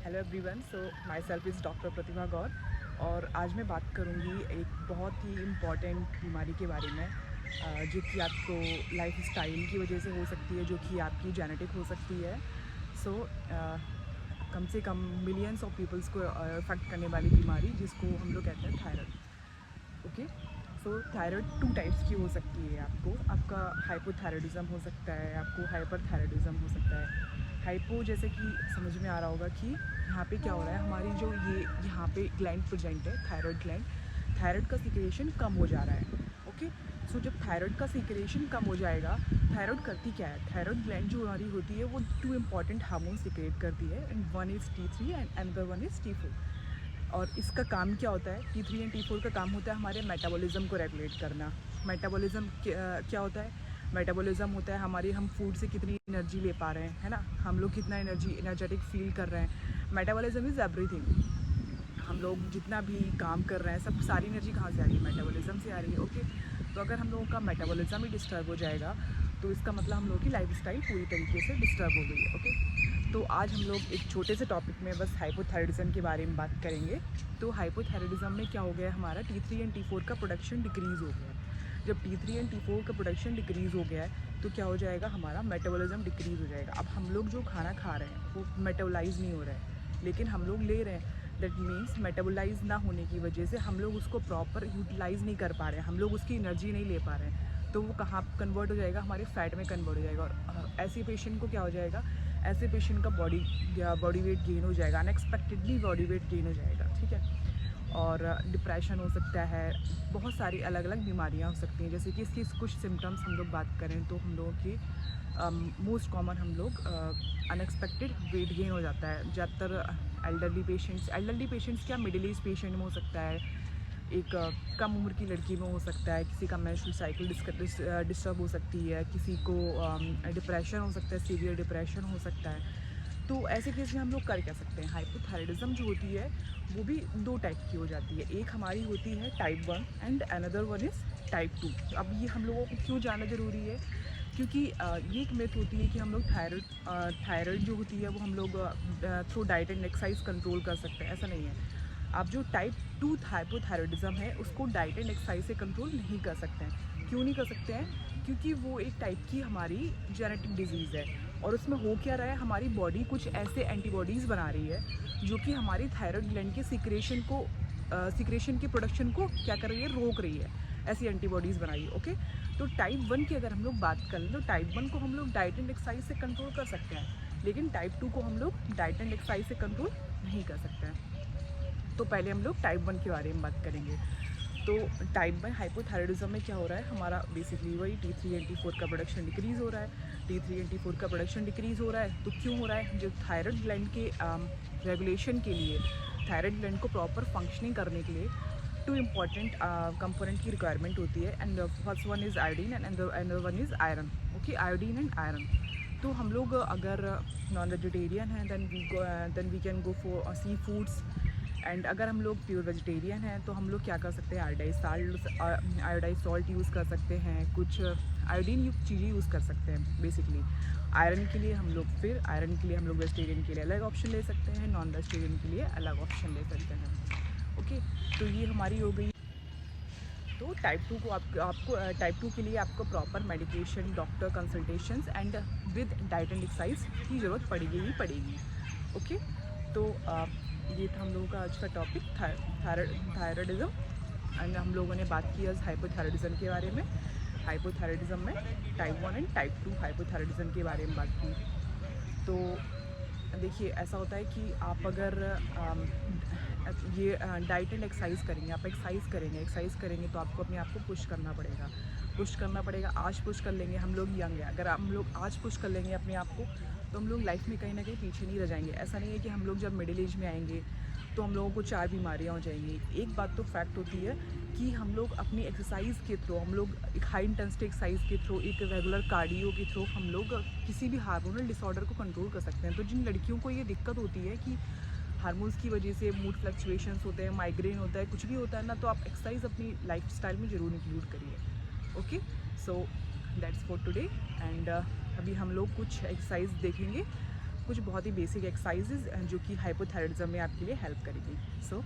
Hello everyone. So myself is doctor Pratibha Gaur और आज मैं बात करूँगी एक बहुत ही इम्पॉर्टेंट बीमारी के बारे में जो कि आपको लाइफ स्टाइल की वजह से हो सकती है, जो कि आपकी जेनेटिक हो सकती है। सो कम से कम मिलियंस ऑफ पीपल्स को अफेक्ट करने वाली बीमारी जिसको हम लोग कहते हैं थायराइड। ओके, सो थायराइड 2 टाइप्स की हो सकती है। आपका हाइपोथायराइडिज्म हो सकता है, आपको हाइपरथायराइडिज्म हो सकता है। हाइपो जैसे कि समझ में आ रहा होगा कि यहाँ पे क्या हो रहा है, हमारी जो ये यहाँ पे ग्लैंड प्रेजेंट है, थायराइड ग्लैंड, थायराइड का सिक्रेशन कम हो जा रहा है। ओके, सो जब थायराइड का सिक्रेशन कम हो जाएगा, थायराइड करती क्या है, थायराइड ग्लैंड जो हमारी होती है वो 2 इंपॉर्टेंट हार्मोन सिक्रेट करती है and one is T3 and another one is T4। और इसका काम क्या होता है, T3 एंड T4 का काम होता है हमारे मेटाबॉलिज्म को रेगुलेट करना। मेटाबॉलिज्म क्या होता है, मेटाबॉलिज्म होता है हमारी, हम फूड से कितनी एनर्जी ले पा रहे हैं, है ना, हम लोग कितना एनर्जेटिक फील कर रहे हैं। Metabolism is everything. हम लोग जितना भी काम कर रहे हैं, सब सारी एनर्जी कहाँ से आ रही है, मेटाबॉलिज्म से आ रही है। ओके, तो अगर हम लोगों का मेटाबॉलिज्म ही डिस्टर्ब हो जाएगा तो इसका मतलब हम लोगों की लाइफस्टाइल पूरी तरीके से डिस्टर्ब हो गई है। ओके, तो आज हम लोग एक छोटे से टॉपिक में बस हाइपोथायराइडिज्म के बारे में बात करेंगे। तो हाइपोथायराइडिज्म में क्या हो गया है, हमारा T3 एंड T4 का प्रोडक्शन डिक्रीज़ हो गया है। जब T3 एंड T4 का प्रोडक्शन डिक्रीज़ हो गया है तो क्या हो जाएगा, हमारा मेटाबॉलिज्म डिक्रीज़ हो जाएगा। अब हम लोग जो खाना खा रहे हैं वो मेटाबोलाइज नहीं हो रहा है, लेकिन हम लोग ले रहे हैं। दैट मीन्स मेटाबोलाइज ना होने की वजह से हम लोग उसको प्रॉपर यूटिलाइज़ नहीं कर पा रहे हैं, हम लोग उसकी एनर्जी नहीं ले पा रहे हैं। तो वो कहाँ कन्वर्ट हो जाएगा, हमारे फैट में कन्वर्ट हो जाएगा। और ऐसे पेशेंट को क्या हो जाएगा, ऐसे पेशेंट का बॉडी वेट गेन हो जाएगा, अनएक्सपेक्टेडली बॉडी वेट गेन हो जाएगा। ठीक है, और डिप्रेशन हो सकता है, बहुत सारी अलग अलग बीमारियां हो सकती हैं। जैसे कि इसकी कुछ सिम्टम्स हम लोग बात करें तो हम लोगों की मोस्ट कॉमन हम लोग अनएक्सपेक्टेड वेट गेन हो जाता है। ज़्यादातर एल्डरली पेशेंट्स क्या, मिडिल एज पेशेंट में हो सकता है, एक कम उम्र की लड़की में हो सकता है, किसी का मेंस्ट्रुअल साइकिल डिस्टर्ब हो सकती है, किसी को डिप्रेशन हो सकता है, सीवियर डिप्रेशन हो सकता है। तो ऐसे केस में हम लोग कर क्या सकते हैं, हाइपोथायराइडिज्म जो होती है वो भी 2 टाइप की हो जाती है। एक हमारी होती है type 1 and another one is type 2। अब ये हम लोगों को क्यों जानना ज़रूरी है, क्योंकि ये एक मिथ होती है कि हम लोग थायराइड जो होती है वो हम लोग through diet and exercise control कर सकते हैं। ऐसा नहीं है। आप जो टाइप 2 हाइपोथायराइडिज्म है उसको डाइट एंड एक्सरसाइज से कंट्रोल नहीं कर सकते हैं। क्यों नहीं कर सकते हैं, क्योंकि वो एक टाइप की हमारी जेनेटिक डिजीज़ है। और उसमें हो क्या रहा है, हमारी बॉडी कुछ ऐसे एंटीबॉडीज़ बना रही है जो कि हमारी थायराइड ग्लैंड के सिक्रेशन के प्रोडक्शन को क्या कर रही है, रोक रही है। ऐसी एंटीबॉडीज़ बनाई है। ओके, तो टाइप 1 की अगर हम लोग बात कर लें तो टाइप 1 को हम लोग डाइट एंड एक्सरसाइज से कंट्रोल कर सकते हैं, लेकिन टाइप 2 को हम लोग डाइट एंड एक्सरसाइज से कंट्रोल नहीं कर सकते हैं। तो पहले हम लोग टाइप 1 के बारे में बात करेंगे। तो टाइप 1 हाइपोथायराइडिज्म में क्या हो रहा है, हमारा बेसिकली वही T3 एंड T4 का प्रोडक्शन डिक्रीज़ हो रहा है। T3 एंड T4 का प्रोडक्शन डिक्रीज़ हो रहा है तो क्यों हो रहा है, जो थायराइड ग्लैंड के रेगुलेशन के लिए, थायराइड ग्लैंड को प्रॉपर फंक्शनिंग करने के लिए 2 इंपॉर्टेंट कंपोनेंट की रिक्वायरमेंट होती है। And first one is iodine and another one is iron. Okay, iodine and iron. तो हम लोग अगर नॉन वेजिटेरियन हैं then we can go for sea foods. And अगर हम लोग प्योर वेजिटेरियन हैं तो हम लोग क्या कर सकते हैं, आयोडाइज सॉल्ट यूज़ कर सकते हैं, कुछ आयोडीन युक्त चीज़ें यूज़ कर सकते हैं बेसिकली। आयरन के लिए हम लोग वेजिटेरियन के लिए अलग ऑप्शन ले सकते हैं, नॉन वेजिटेरियन के लिए अलग ऑप्शन ले सकते हैं। ओके, तो ये हमारी हो गई। तो टाइप 2 को आपको टाइप 2 के लिए आपको proper medication, doctor consultations and with diet and exercise की ज़रूरत पड़ेगी ही पड़ेगी। ओके, तो ये था हम लोगों का आज का टॉपिक, थायराइडिज्म। एंड हम लोगों ने बात की आज हाइपोथायराइडिज्म के बारे में। हाइपोथायराइडिज्म में टाइप 1 एंड टाइप 2 हाइपोथायराइडिज्म के बारे में बात की। तो देखिए, ऐसा होता है कि आप अगर ये डाइट एंड एक्सरसाइज करेंगे, आप एक्सरसाइज करेंगे तो आपको अपने आप को पुश करना पड़ेगा। आज पुश कर लेंगे, हम लोग यंग हैं, अगर हम लोग आज पुश कर लेंगे अपने आप को तो हम लोग लाइफ में कहीं ना कहीं पीछे नहीं रह जाएंगे। ऐसा नहीं है कि हम लोग जब मिडिल एज में आएंगे तो हम लोगों को 4 बीमारियां हो जाएंगी। एक बात तो फैक्ट होती है कि हम लोग अपनी एक्सरसाइज के थ्रू, हम लोग एक हाई इंटेंसिटी एक्सरसाइज के थ्रू, एक रेगुलर कार्डियो के थ्रू हम लोग किसी भी हार्मोनल डिसऑर्डर को कंट्रोल कर सकते हैं। तो जिन लड़कियों को ये दिक्कत होती है कि हार्मोन्स की वजह से मूड फ्लक्चुएशंस होते हैं, माइग्रेन होता है, कुछ भी होता है ना, तो आप एक्सरसाइज अपनी लाइफस्टाइल में ज़रूर इंक्लूड करिए। Okay, so that's for today. And अभी हम लोग कुछ एक्सरसाइज देखेंगे कुछ बहुत ही बेसिक एक्सरसाइजेज जो कि हाइपोथायराइडिज्म में आपके लिए हेल्प करेगी। सो